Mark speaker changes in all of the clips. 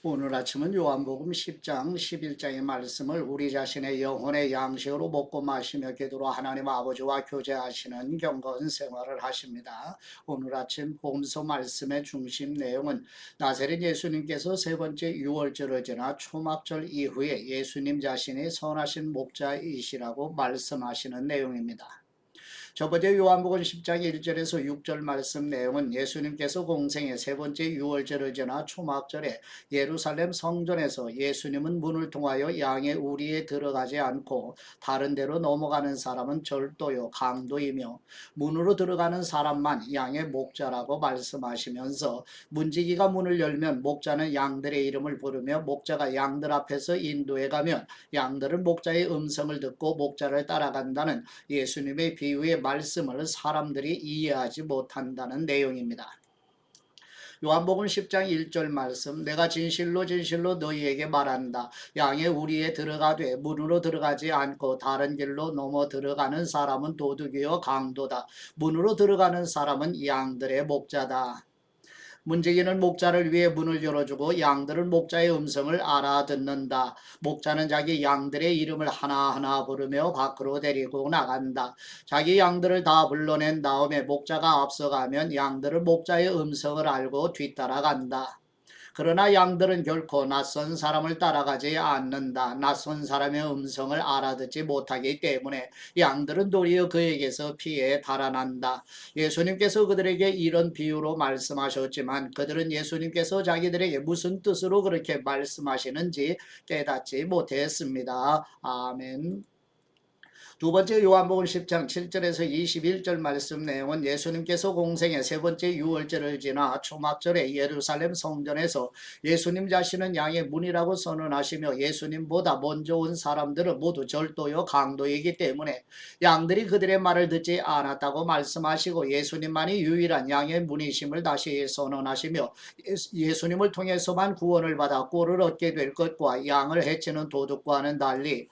Speaker 1: 오늘 아침은 요한복음 10장 11장의 말씀을 우리 자신의 영혼의 양식으로 먹고 마시며 기도로 하나님 아버지와 교제하시는 경건 생활을 하십니다. 오늘 아침 복음서 말씀의 중심 내용은 나사렛 예수님께서 세 번째 유월절을 지나 초막절 이후에 예수님 자신이 선하신 목자이시라고 말씀하시는 내용입니다. 첫 번째 요한복음 10장 1절에서 6절 말씀 내용은 예수님께서 공생의 세 번째 유월절을 지나 초막절에 예루살렘 성전에서 예수님은 문을 통하여 양의 우리에 들어가지 않고 다른 데로 넘어가는 사람은 절도요 강도이며 문으로 들어가는 사람만 양의 목자라고 말씀하시면서 문지기가 문을 열면 목자는 양들의 이름을 부르며 목자가 양들 앞에서 인도해 가면 양들은 목자의 음성을 듣고 목자를 따라간다는 예수님의 비유의 말씀을 사람들이 이해하지 못한다는 내용입니다. 요한복음 10장 1절 말씀, 내가 진실로 진실로 너희에게 말한다. 양의 우리에 들어가되 문으로 들어가지 않고 다른 길로 넘어 들어가는 사람은 도둑이요 강도다. 문으로 들어가는 사람은 양들의 목자다. 문지기는 목자를 위해 문을 열어주고 양들은 목자의 음성을 알아듣는다. 목자는 자기 양들의 이름을 하나하나 부르며 밖으로 데리고 나간다. 자기 양들을 다 불러낸 다음에 목자가 앞서가면 양들은 목자의 음성을 알고 뒤따라간다. 그러나 양들은 결코 낯선 사람을 따라가지 않는다. 낯선 사람의 음성을 알아듣지 못하기 때문에 양들은 도리어 그에게서 피해 달아난다. 예수님께서 그들에게 이런 비유로 말씀하셨지만 그들은 예수님께서 자기들에게 무슨 뜻으로 그렇게 말씀하시는지 깨닫지 못했습니다. 아멘. 두 번째 요한복음 10장 7절에서 21절 말씀 내용은 예수님께서 공생의 세 번째 유월절을 지나 초막절에 예루살렘 성전에서 예수님 자신은 양의 문이라고 선언하시며 예수님보다 먼저 온 사람들은 모두 절도요 강도이기 때문에 양들이 그들의 말을 듣지 않았다고 말씀하시고 예수님만이 유일한 양의 문이심을 다시 선언하시며 예수님을 통해서만 구원을 받아 꼴을 얻게 될 것과 양을 해치는 도둑과는 달리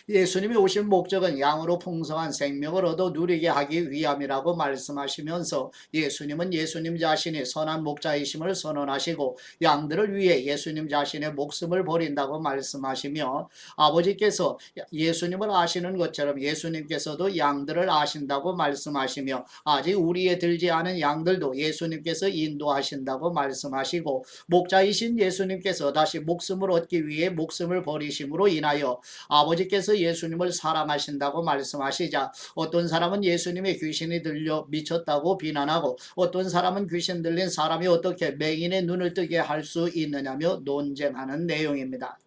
Speaker 1: 예수님이 오신 목적은 양으로 풍성한 생명을 얻어 누리게 하기 위함이라고 말씀하시면서 예수님은 예수님 자신이 선한 목자이심을 선언하시고 양들을 위해 예수님 자신의 목숨을 버린다고 말씀하시며 아버지께서 예수님을 아시는 것처럼 예수님께서도 양들을 아신다고 말씀하시며 아직 우리에 들지 않은 양들도 예수님께서 인도하신다고 말씀하시고 목자이신 예수님께서 다시 목숨을 얻기 위해 목숨을 버리심으로 인하여 아버지께서 예수님을 사랑하신다고 말씀하시자 어떤 사람은 예수님의 귀신이 들려 미쳤다고 비난하고 어떤 사람은 귀신 들린 사람이 어떻게 맹인의 눈을 뜨게 할 수 있느냐며 논쟁하는 내용입니다.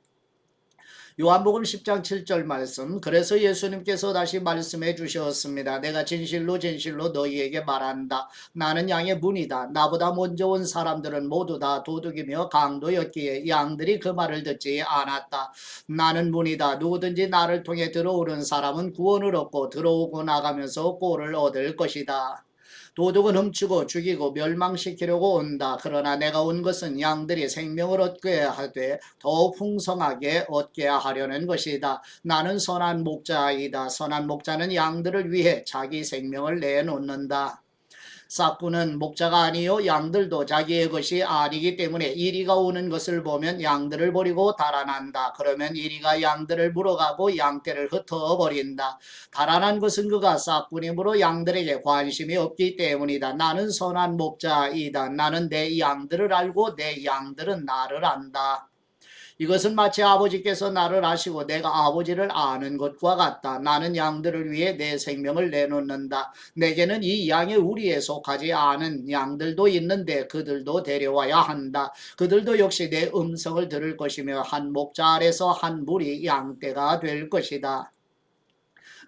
Speaker 1: 요한복음 10장 7절 말씀, 그래서 예수님께서 다시 말씀해 주셨습니다. 내가 진실로 진실로 너희에게 말한다. 나는 양의 문이다. 나보다 먼저 온 사람들은 모두 다 도둑이며 강도였기에 양들이 그 말을 듣지 않았다. 나는 문이다. 누구든지 나를 통해 들어오는 사람은 구원을 얻고 들어오고 나가면서 꼴을 얻을 것이다. 도둑은 훔치고 죽이고 멸망시키려고 온다. 그러나 내가 온 것은 양들이 생명을 얻게 하되 더욱 풍성하게 얻게 하려는 것이다. 나는 선한 목자이다. 선한 목자는 양들을 위해 자기 생명을 내놓는다. 싹꾼은 목자가 아니요 양들도 자기의 것이 아니기 때문에 이리가 오는 것을 보면 양들을 버리고 달아난다. 그러면 이리가 양들을 물어가고 양떼를 흩어버린다. 달아난 것은 그가 싹꾼이므로 양들에게 관심이 없기 때문이다. 나는 선한 목자이다. 나는 내 양들을 알고 내 양들은 나를 안다. 이것은 마치 아버지께서 나를 아시고 내가 아버지를 아는 것과 같다. 나는 양들을 위해 내 생명을 내놓는다. 내게는 이 양의 우리에 속하지 않은 양들도 있는데 그들도 데려와야 한다. 그들도 역시 내 음성을 들을 것이며 한 목자 아래서 한 무리 양떼가 될 것이다.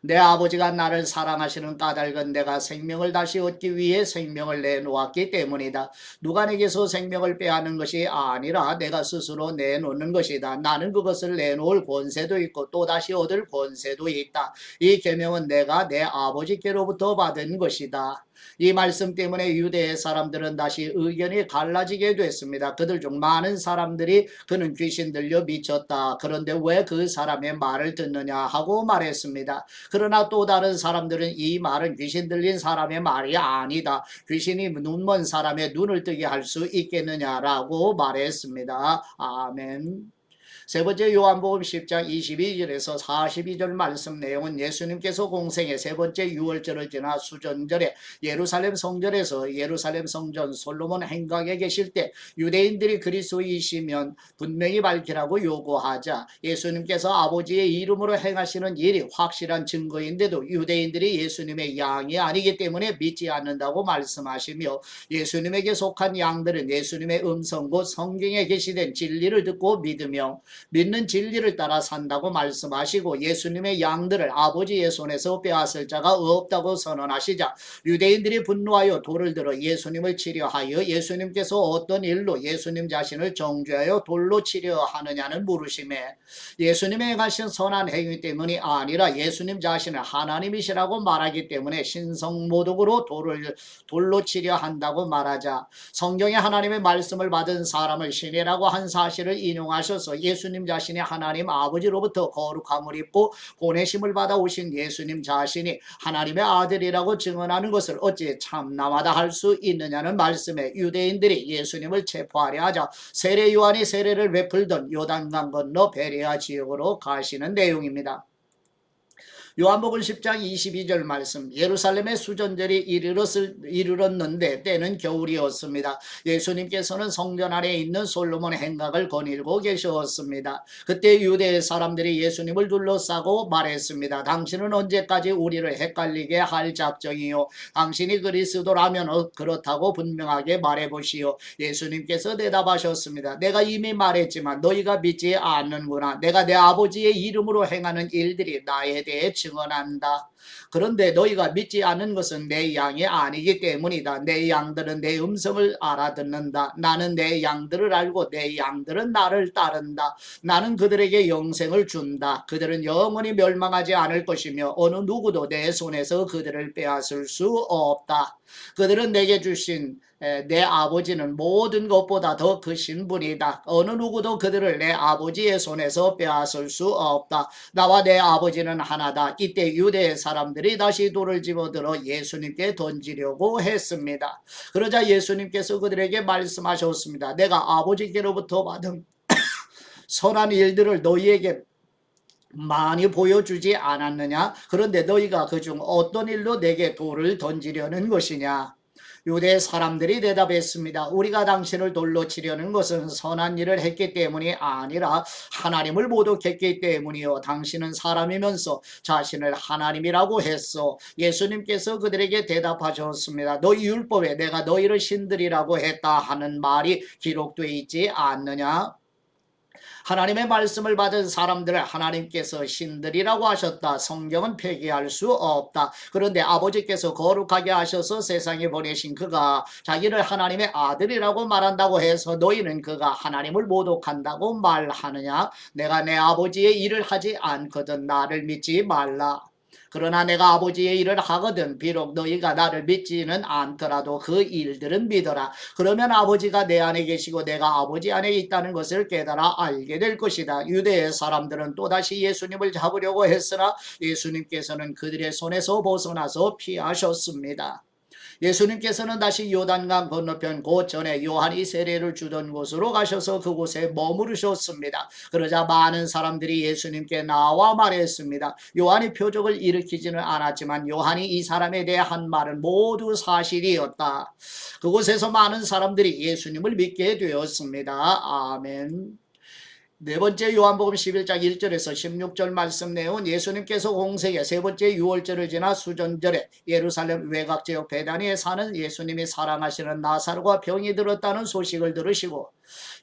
Speaker 1: 내 아버지가 나를 사랑하시는 까닭은 내가 생명을 다시 얻기 위해 생명을 내놓았기 때문이다. 누가 내게서 생명을 빼앗는 것이 아니라 내가 스스로 내놓는 것이다. 나는 그것을 내놓을 권세도 있고 또 다시 얻을 권세도 있다. 이 계명은 내가 내 아버지께로부터 받은 것이다. 이 말씀 때문에 유대의 사람들은 다시 의견이 갈라지게 됐습니다. 그들 중 많은 사람들이 그는 귀신 들려 미쳤다. 그런데 왜 그 사람의 말을 듣느냐 하고 말했습니다. 그러나 또 다른 사람들은 이 말은 귀신 들린 사람의 말이 아니다. 귀신이 눈먼 사람의 눈을 뜨게 할 수 있겠느냐라고 말했습니다. 아멘. 세 번째 요한복음 10장 22절에서 42절 말씀 내용은 예수님께서 공생의 세 번째 유월절을 지나 수전절에 예루살렘 성전에서 예루살렘 성전 솔로몬 행각에 계실 때 유대인들이 그리스도이시면 분명히 밝히라고 요구하자 예수님께서 아버지의 이름으로 행하시는 일이 확실한 증거인데도 유대인들이 예수님의 양이 아니기 때문에 믿지 않는다고 말씀하시며 예수님에게 속한 양들은 예수님의 음성 곧 성경에 게시된 진리를 듣고 믿으며 믿는 진리를 따라 산다고 말씀하시고 예수님의 양들을 아버지의 손에서 빼앗을 자가 없다고 선언하시자 유대인들이 분노하여 돌을 들어 예수님을 치려하여 예수님께서 어떤 일로 예수님 자신을 정죄하여 돌로 치려 하느냐는 물으심에 예수님의 행하신 선한 행위 때문이 아니라 예수님 자신을 하나님이시라고 말하기 때문에 신성모독으로 돌로 치려 한다고 말하자 성경에 하나님의 말씀을 받은 사람을 신이라고 한 사실을 인용하셔서 예수님 자신이 하나님 아버지로부터 거룩함을 입고 보내심을 받아 오신 예수님 자신이 하나님의 아들이라고 증언하는 것을 어찌 참남하다 할 수 있느냐는 말씀에 유대인들이 예수님을 체포하려 하자 세례 요한이 세례를 베풀던 요단강 건너 베레아 지역으로 가시는 내용입니다. 요한복음 10장 22절 말씀 예루살렘의 수전절이 이르렀는데 때는 겨울이었습니다. 예수님께서는 성전 안에 있는 솔로몬 행각을 거닐고 계셨습니다. 그때 유대 사람들이 예수님을 둘러싸고 말했습니다. 당신은 언제까지 우리를 헷갈리게 할 작정이요? 당신이 그리스도라면 그렇다고 분명하게 말해보시오. 예수님께서 대답하셨습니다. 내가 이미 말했지만 너희가 믿지 않는구나. 내가 내 아버지의 이름으로 행하는 일들이 나에 대해 증언한다. 그런데 너희가 믿지 않는 것은 내 양이 아니기 때문이다. 내 양들은 내 음성을 알아듣는다. 나는 내 양들을 알고 내 양들은 나를 따른다. 나는 그들에게 영생을 준다. 그들은 영원히 멸망하지 않을 것이며 어느 누구도 내 손에서 그들을 빼앗을 수 없다. 그들은 내게 주신 내 아버지는 모든 것보다 더 크신 분이다. 어느 누구도 그들을 내 아버지의 손에서 빼앗을 수 없다. 나와 내 아버지는 하나다. 이때 유대 사람들이 다시 돌을 집어들어 예수님께 던지려고 했습니다. 그러자 예수님께서 그들에게 말씀하셨습니다. 내가 아버지께로부터 받은 선한 일들을 너희에게 많이 보여주지 않았느냐? 그런데 너희가 그중 어떤 일로 내게 돌을 던지려는 것이냐? 유대 사람들이 대답했습니다. 우리가 당신을 돌로 치려는 것은 선한 일을 했기 때문이 아니라 하나님을 모독했기 때문이요. 당신은 사람이면서 자신을 하나님이라고 했소. 예수님께서 그들에게 대답하셨습니다. 너희 율법에 내가 너희를 신들이라고 했다 하는 말이 기록되어 있지 않느냐? 하나님의 말씀을 받은 사람들을 하나님께서 신들이라고 하셨다. 성경은 폐기할 수 없다. 그런데 아버지께서 거룩하게 하셔서 세상에 보내신 그가 자기를 하나님의 아들이라고 말한다고 해서 너희는 그가 하나님을 모독한다고 말하느냐? 내가 내 아버지의 일을 하지 않거든 나를 믿지 말라. 그러나 내가 아버지의 일을 하거든 비록 너희가 나를 믿지는 않더라도 그 일들은 믿어라. 그러면 아버지가 내 안에 계시고 내가 아버지 안에 있다는 것을 깨달아 알게 될 것이다. 유대의 사람들은 또다시 예수님을 잡으려고 했으나 예수님께서는 그들의 손에서 벗어나서 피하셨습니다. 예수님께서는 다시 요단강 건너편 그 전에 요한이 세례를 주던 곳으로 가셔서 그곳에 머무르셨습니다. 그러자 많은 사람들이 예수님께 나와 말했습니다. 요한이 표적을 일으키지는 않았지만 요한이 이 사람에 대해 한 말은 모두 사실이었다. 그곳에서 많은 사람들이 예수님을 믿게 되었습니다. 아멘. 네 번째 요한복음 11장 1절에서 16절 말씀 내용은 예수님께서 공생의 세 번째 유월절을 지나 수전절에 예루살렘 외곽지역 베다니에 사는 예수님이 사랑하시는 나사로가 병이 들었다는 소식을 들으시고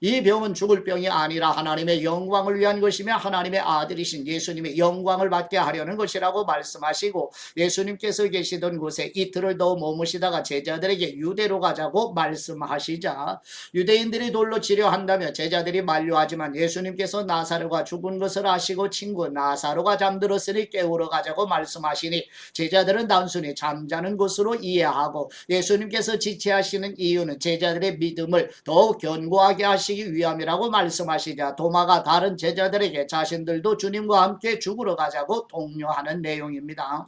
Speaker 1: 이 병은 죽을 병이 아니라 하나님의 영광을 위한 것이며 하나님의 아들이신 예수님의 영광을 받게 하려는 것이라고 말씀하시고, 예수님께서 계시던 곳에 이틀을 더 머무시다가 제자들에게 유대로 가자고 말씀하시자 유대인들이 돌로 치려한다며 제자들이 만류하지만 예수님께서 나사로가 죽은 것을 아시고 친구 나사로가 잠들었으니 깨우러 가자고 말씀하시니 제자들은 단순히 잠자는 것으로 이해하고, 예수님께서 지체하시는 이유는 제자들의 믿음을 더욱 견고하게 하시기 위함이라고 말씀하시자 도마가 다른 제자들에게 자신들도 주님과 함께 죽으러 가자고 독려하는 내용입니다.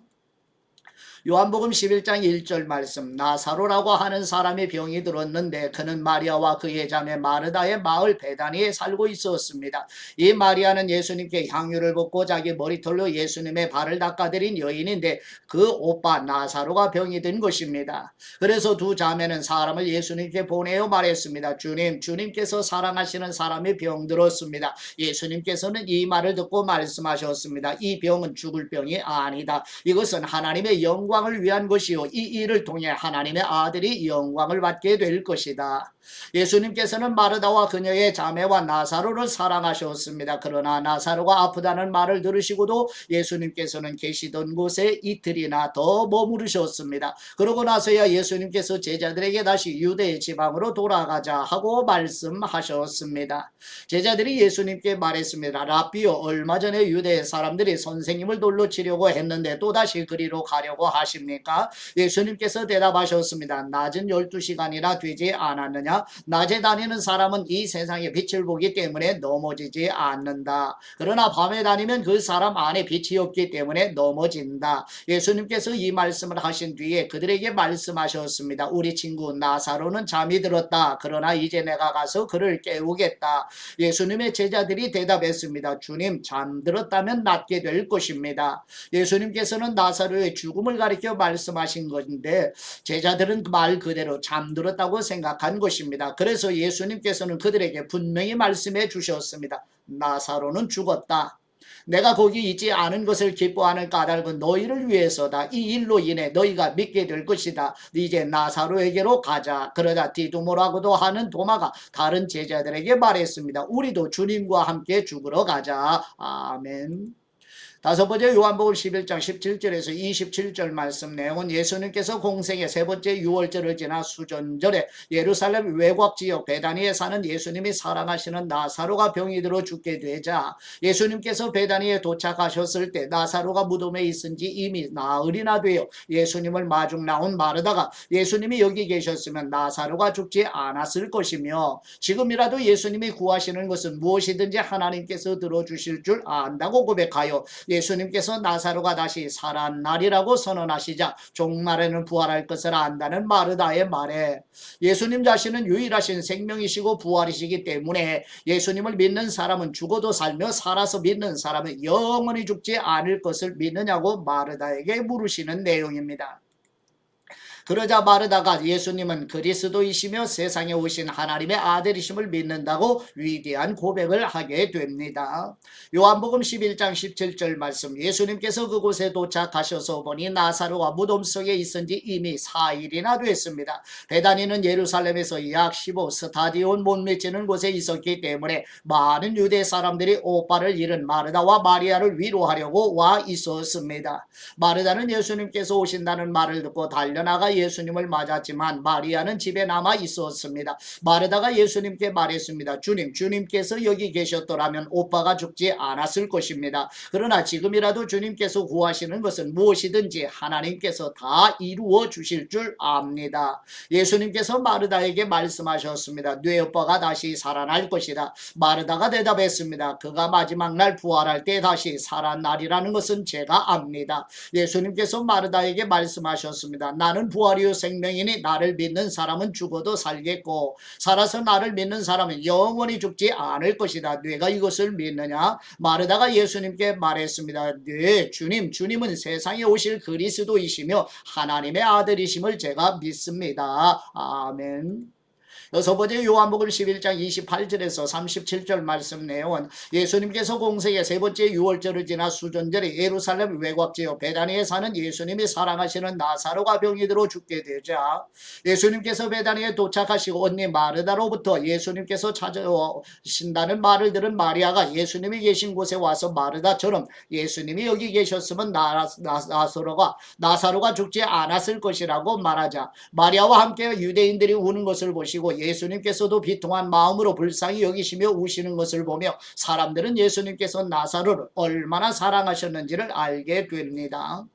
Speaker 1: 요한복음 11장 1절 말씀, 나사로라고 하는 사람의 병이 들었는데 그는 마리아와 그의 자매 마르다의 마을 베다니에 살고 있었습니다. 이 마리아는 예수님께 향유를 붓고 자기 머리털로 예수님의 발을 닦아드린 여인인데 그 오빠 나사로가 병이 든 것입니다. 그래서 두 자매는 사람을 예수님께 보내어 말했습니다. 주님께서 사랑하시는 사람이 병들었습니다. 예수님께서는 이 말을 듣고 말씀하셨습니다. 이 병은 죽을 병이 아니다. 이것은 하나님의 영광을 위한 것이요 이 일을 통해 하나님의 아들이 영광을 받게 될 것이다. 예수님께서는 마르다와 그녀의 자매와 나사로를 사랑하셨습니다. 그러나 나사로가 아프다는 말을 들으시고도 예수님께서는 계시던 곳에 이틀이나 더 머무르셨습니다. 그러고 나서야 예수님께서 제자들에게 다시 유대 지방으로 돌아가자 하고 말씀하셨습니다. 제자들이 예수님께 말했습니다. 라비요, 얼마 전에 유대 사람들이 선생님을 돌로 치려고 했는데 또다시 그리로 가려고 하십니까? 예수님께서 대답하셨습니다. 낮은 12시간이나 되지 않았느냐? 낮에 다니는 사람은 이 세상의 빛을 보기 때문에 넘어지지 않는다. 그러나 밤에 다니면 그 사람 안에 빛이 없기 때문에 넘어진다. 예수님께서 이 말씀을 하신 뒤에 그들에게 말씀하셨습니다. 우리 친구 나사로는 잠이 들었다. 그러나 이제 내가 가서 그를 깨우겠다. 예수님의 제자들이 대답했습니다. 주님, 잠들었다면 낫게 될 것입니다. 예수님께서는 나사로의 죽음을 가리켜 말씀하신 것인데 제자들은 말 그대로 잠들었다고 생각한 것입니다. 그래서 예수님께서는 그들에게 분명히 말씀해 주셨습니다. 나사로는 죽었다. 내가 거기 있지 않은 것을 기뻐하는 까닭은 너희를 위해서다. 이 일로 인해 너희가 믿게 될 것이다. 이제 나사로에게로 가자. 그러자 디두모라고도 하는 도마가 다른 제자들에게 말했습니다. 우리도 주님과 함께 죽으러 가자. 아멘. 다섯 번째 요한복음 11장 17절에서 27절 말씀 내용은 예수님께서 공생의 세 번째 유월절을 지나 수전절에 예루살렘 외곽 지역 베다니에 사는 예수님이 사랑하시는 나사로가 병이 들어 죽게 되자 예수님께서 베다니에 도착하셨을 때 나사로가 무덤에 있은 지 이미 나흘이나 되어 예수님을 마중 나온 마르다가 예수님이 여기 계셨으면 나사로가 죽지 않았을 것이며 지금이라도 예수님이 구하시는 것은 무엇이든지 하나님께서 들어주실 줄 안다고 고백하여 예수님께서 나사로가 다시 살아나리라고 선언하시자 종말에는 부활할 것을 안다는 마르다의 말에 예수님 자신은 유일하신 생명이시고 부활이시기 때문에 예수님을 믿는 사람은 죽어도 살며 살아서 믿는 사람은 영원히 죽지 않을 것을 믿느냐고 마르다에게 물으시는 내용입니다. 그러자 마르다가 예수님은 그리스도이시며 세상에 오신 하나님의 아들이심을 믿는다고 위대한 고백을 하게 됩니다. 요한복음 11장 17절 말씀, 예수님께서 그곳에 도착하셔서 보니 나사로가 무덤 속에 있은 지 이미 4일이나 됐습니다. 베다니는 예루살렘에서 약 15스타디온 못 미치는 곳에 있었기 때문에 많은 유대 사람들이 오빠를 잃은 마르다와 마리아를 위로하려고 와 있었습니다. 마르다는 예수님께서 오신다는 말을 듣고 달려나가 예수님을 맞았지만 마리아는 집에 남아 있었습니다. 마르다가 예수님께 말했습니다. 주님께서 여기 계셨더라면 오빠가 죽지 않았을 것입니다. 그러나 지금이라도 주님께서 구하시는 것은 무엇이든지 하나님께서 다 이루어 주실 줄 압니다. 예수님께서 마르다에게 말씀하셨습니다. 네 오빠가 다시 살아날 것이다. 마르다가 대답했습니다. 그가 마지막 날 부활할 때 다시 살아나리라는 것은 제가 압니다. 예수님께서 마르다에게 말씀하셨습니다. 나는 부활이요 생명이니 나를 믿는 사람은 죽어도 살겠고 살아서 나를 믿는 사람은 영원히 죽지 않을 것이다. 네가 이것을 믿느냐? 마르다가 예수님께 말했습니다. 네, 주님은 세상에 오실 그리스도이시며 하나님의 아들이심을 제가 믿습니다. 아멘. 여섯 번째 요한복음 11장 28절에서 37절 말씀 내용은 예수님께서 공생의 세 번째 유월절을 지나 수전절에 예루살렘 외곽지역 베다니에 사는 예수님이 사랑하시는 나사로가 병이 들어 죽게 되자 예수님께서 베다니에 도착하시고 언니 마르다로부터 예수님께서 찾아오신다는 말을 들은 마리아가 예수님이 계신 곳에 와서 마르다처럼 예수님이 여기 계셨으면 나사로가 죽지 않았을 것이라고 말하자 마리아와 함께 유대인들이 우는 것을 보시고 예수님께서도 비통한 마음으로 불쌍히 여기시며 우시는 것을 보며 사람들은 예수님께서 나사로를 얼마나 사랑하셨는지를 알게 됩니다.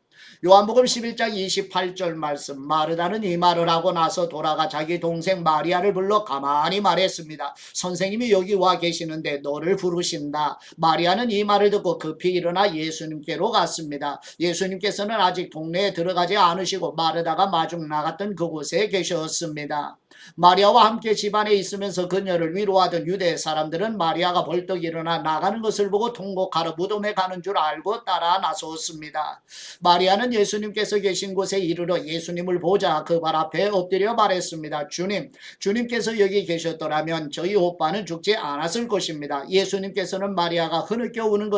Speaker 1: 요한복음 11장 28절 말씀 마르다는 이 말을 하고 나서 돌아가 자기 동생 마리아를 불러 가만히 말했습니다. 선생님이 여기 와 계시는데 너를 부르신다. 마리아는 이 말을 듣고 급히 일어나 예수님께로 갔습니다. 예수님께서는 아직 동네에 들어가지 않으시고 마르다가 마중 나갔던 그곳에 계셨습니다. 마리아와 함께 집안에 있으면서 그녀를 위로하던 유대 사람들은 마리아가 벌떡 일어나 나가는 것을 보고 통곡하러 무덤에 가는 줄 알고 따라 나섰습니다. 마리아는 예수님께서 계신 곳에 이르러 예수님을 보자 그 발 앞에 엎드려 말했습니다. 주님께서 여기 계셨더라면 저희 오빠는 죽지 않았을 것입니다. 예수님께서는 마리아가 흐느껴 우는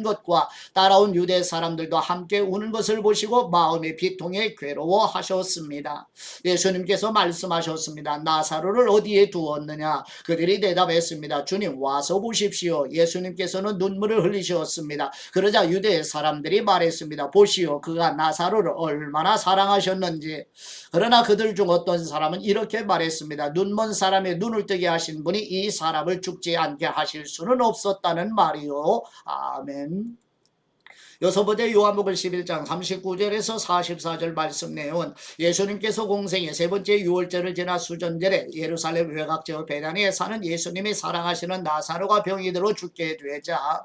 Speaker 1: 것과 따라온 유대 사람들도 함께 우는 것을 보시고 마음의 비통에 괴로워하셨습니다. 예수님께서 말씀하셨습니다. 나사로를 어디에 두었느냐? 그들이 대답했습니다. 주님 와서 보십시오. 예수님께서는 눈물을 흘리셨습니다. 그러자 유대 사람들이 말했습니다. 보시오 그가 나사로를 얼마나 사랑하셨는지. 그러나 그들 중 어떤 사람은 이렇게 말했습니다. 눈먼 사람의 눈을 뜨게 하신 분이 이 사람을 죽지 않게 하실 수는 없었다는 말이요. 아멘. 여섯 번째 요한복음 11장 39절에서 44절 말씀 내용은 예수님께서 공생의 세 번째 유월절을 지나 수전절에 예루살렘 외곽지역 베다니에 사는 예수님이 사랑하시는 나사로가 병이 들어 죽게 되자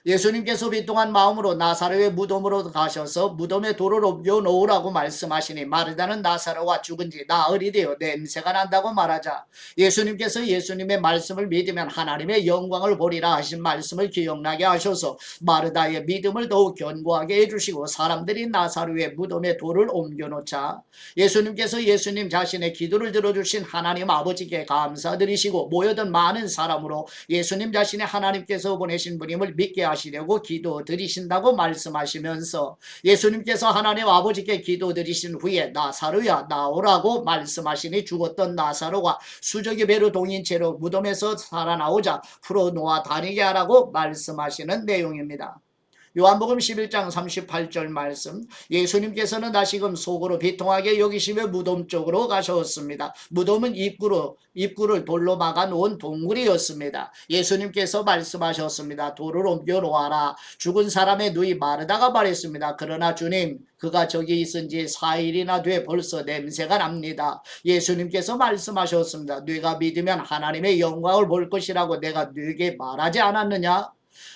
Speaker 1: 예수님께서 비통한 마음으로 나사로의 무덤으로 가셔서 무덤에 돌을 옮겨 놓으라고 말씀하시니 마르다는 나사로가 죽은 지 나흘이 되어 냄새가 난다고 말하자 예수님께서 예수님의 말씀을 믿으면 하나님의 영광을 보리라 하신 말씀을 기억나게 하셔서 마르다의 믿음을 더욱 견고하게 해주시고 사람들이 나사로의 무덤에 돌을 옮겨 놓자 예수님께서 예수님 자신의 기도를 들어주신 하나님 아버지께 감사드리시고 모여든 많은 사람으로 예수님 자신의 하나님께서 보내신 분임을 믿게 하시려고 기도드리신다고 말씀하시면서 예수님께서 하나님 아버지께 기도드리신 후에 나사로야 나오라고 말씀하시니 죽었던 나사로가 수저기 배로 동인 채로 무덤에서 살아나오자 풀어놓아 다니게 하라고 말씀하시는 내용입니다. 요한복음 11장 38절 말씀 예수님께서는 다시금 속으로 비통하게 여기시며 무덤 쪽으로 가셨습니다. 무덤은 입구를 돌로 막아 놓은 동굴이었습니다. 예수님께서 말씀하셨습니다. 돌을 옮겨 놓아라. 죽은 사람의 누이 마르다가 말했습니다. 그러나 주님 그가 저기 있은 지 4일이나 돼 벌써 냄새가 납니다. 예수님께서 말씀하셨습니다. 네가 믿으면 하나님의 영광을 볼 것이라고 내가 네게 말하지 않았느냐?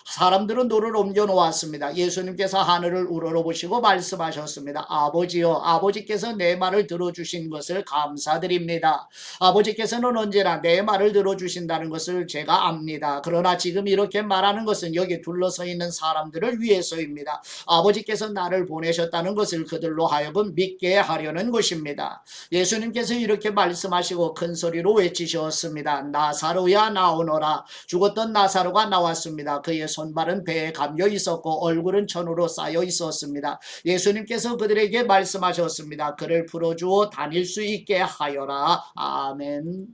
Speaker 1: 사람들은 돌을 옮겨 놓았습니다. 예수님께서 하늘을 우러러보시고 말씀하셨습니다. 아버지여 아버지께서 내 말을 들어주신 것을 감사드립니다. 아버지께서는 언제나 내 말을 들어주신다는 것을 제가 압니다. 그러나 지금 이렇게 말하는 것은 여기 둘러서 있는 사람들을 위해서입니다. 아버지께서 나를 보내셨다는 것을 그들로 하여금 믿게 하려는 것입니다. 예수님께서 이렇게 말씀하시고 큰 소리로 외치셨습니다. 나사로야 나오너라. 죽었던 나사로가 나왔습니다. 그의 손발은 배에 감겨 있었고 얼굴은 천으로 쌓여 있었습니다. 예수님께서 그들에게 말씀하셨습니다. 그를 풀어주어 다닐 수 있게 하여라. 아멘.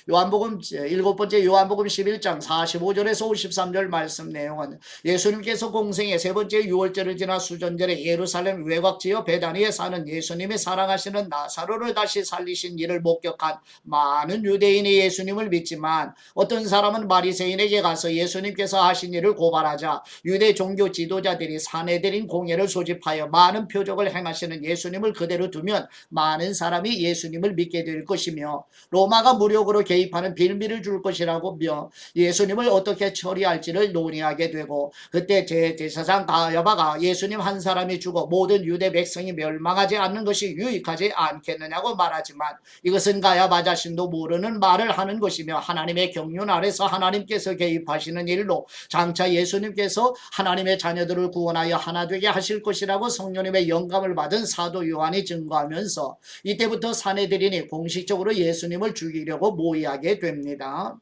Speaker 1: 요한복음 일곱 번째 요한복음 11장 45절에서 53절 말씀 내용은 예수님께서 공생의 세 번째 유월절을 지나 수전절에 예루살렘 외곽지역 베다니에 사는 예수님이 사랑하시는 나사로를 다시 살리신 일을 목격한 많은 유대인이 예수님을 믿지만 어떤 사람은 바리새인에게 가서 예수님께서 하신 일을 고발하자 유대 종교 지도자들이 사내들인 공회를 소집하여 많은 표적을 행하시는 예수님을 그대로 두면 많은 사람이 예수님을 믿게 될 것이며 로마가 무력으로 무력으로 개입하는 빌미를 줄 것이라고며 예수님을 어떻게 처리할지를 논의하게 되고, 그때 제사장 가야바가 예수님 한 사람이 죽어 모든 유대 백성이 멸망하지 않는 것이 유익하지 않겠느냐고 말하지만, 이것은 가야바 자신도 모르는 말을 하는 것이며 하나님의 경륜 아래서 하나님께서 개입하시는 일로 장차 예수님께서 하나님의 자녀들을 구원하여 하나 되게 하실 것이라고 성령님의 영감을 받은 사도 요한이 증거하면서, 이때부터 사내들인이 공식적으로 예수님을 죽이려고 모의하게 됩니다.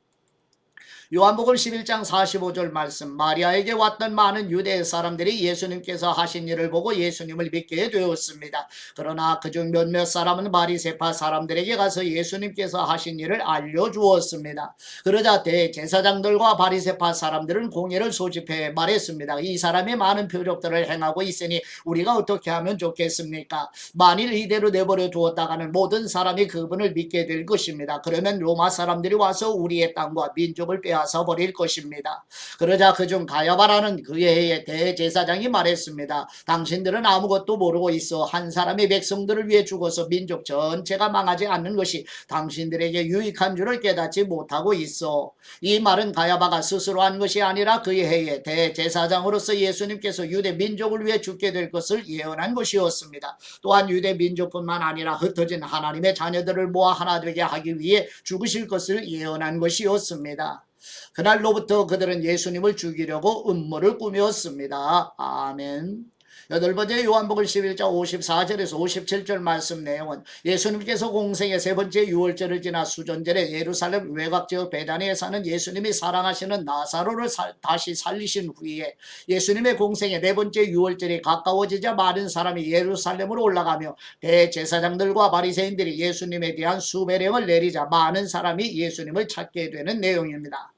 Speaker 1: 요한복음 11장 45절 말씀, 마리아에게 왔던 많은 유대 사람들이 예수님께서 하신 일을 보고 예수님을 믿게 되었습니다. 그러나 그중 몇몇 사람은 바리새파 사람들에게 가서 예수님께서 하신 일을 알려주었습니다. 그러자 대제사장들과 바리새파 사람들은 공회를 소집해 말했습니다. 이 사람이 많은 표적들을 행하고 있으니 우리가 어떻게 하면 좋겠습니까? 만일 이대로 내버려 두었다가는 모든 사람이 그분을 믿게 될 것입니다. 그러면 로마 사람들이 와서 우리의 땅과 민족을 빼앗아 버릴 것입니다. 그러자 그중 가야바라는 그의 대제사장이 말했습니다. 당신들은 아무것도 모르고 있어. 한 사람이 백성들을 위해 죽어서 민족 전체가 망하지 않는 것이 당신들에게 유익한 줄을 깨닫지 못하고 있어. 이 말은 가야바가 스스로 한 것이 아니라 그의 해에 대제사장으로서 예수님께서 유대 민족을 위해 죽게 될 것을 예언한 것이었습니다. 또한 유대 민족뿐만 아니라 흩어진 하나님의 자녀들을 모아 하나 되게 하기 위해 죽으실 것을 예언한 것이었습니다. 그날로부터 그들은 예수님을 죽이려고 음모를 꾸몄습니다. 아멘. 여덟 번째 요한복음 11장 54절에서 57절 말씀 내용은 예수님께서 공생의 세 번째 유월절을 지나 수전절에 예루살렘 외곽지역 베다니에 사는 예수님이 사랑하시는 나사로를 다시 살리신 후에 예수님의 공생의 네 번째 유월절이 가까워지자 많은 사람이 예루살렘으로 올라가며 대제사장들과 바리새인들이 예수님에 대한 수배령을 내리자 많은 사람이 예수님을 찾게 되는 내용입니다.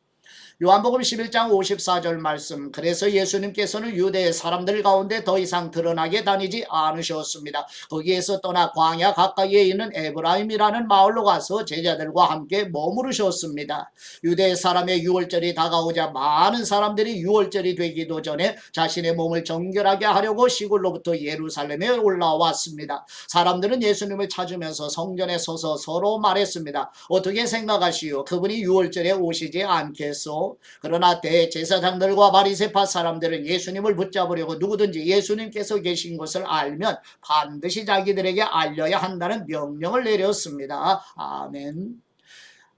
Speaker 1: 요한복음 11장 54절 말씀, 그래서 예수님께서는 유대 사람들 가운데 더 이상 드러나게 다니지 않으셨습니다. 거기에서 떠나 광야 가까이에 있는 에브라임이라는 마을로 가서 제자들과 함께 머무르셨습니다. 유대 사람의 유월절이 다가오자 많은 사람들이 유월절이 되기도 전에 자신의 몸을 정결하게 하려고 시골로부터 예루살렘에 올라왔습니다. 사람들은 예수님을 찾으면서 성전에 서서 서로 말했습니다. 어떻게 생각하시오? 그분이 유월절에 오시지 않겠소? 그러나 대제사장들과 바리새파 사람들은 예수님을 붙잡으려고 누구든지 예수님께서 계신 것을 알면 반드시 자기들에게 알려야 한다는 명령을 내렸습니다. 아멘.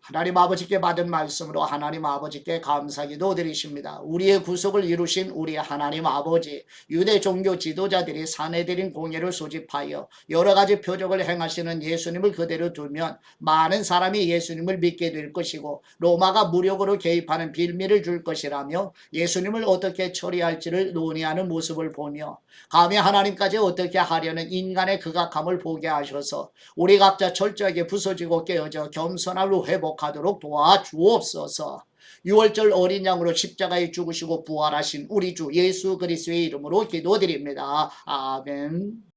Speaker 1: 하나님 아버지께 받은 말씀으로 하나님 아버지께 감사기도 드리십니다. 우리의 구속을 이루신 우리 하나님 아버지, 유대 종교 지도자들이 사내들인 공회를 소집하여 여러 가지 표적을 행하시는 예수님을 그대로 두면 많은 사람이 예수님을 믿게 될 것이고 로마가 무력으로 개입하는 빌미를 줄 것이라며 예수님을 어떻게 처리할지를 논의하는 모습을 보며 감히 하나님까지 어떻게 하려는 인간의 극악함을 보게 하셔서 우리 각자 철저하게 부서지고 깨어져 겸손함을 회복하도록 도와주옵소서. 6월절 어린 양으로 십자가에 죽으시고 부활하신 우리 주 예수 그리스도의 이름으로 기도드립니다. 아멘.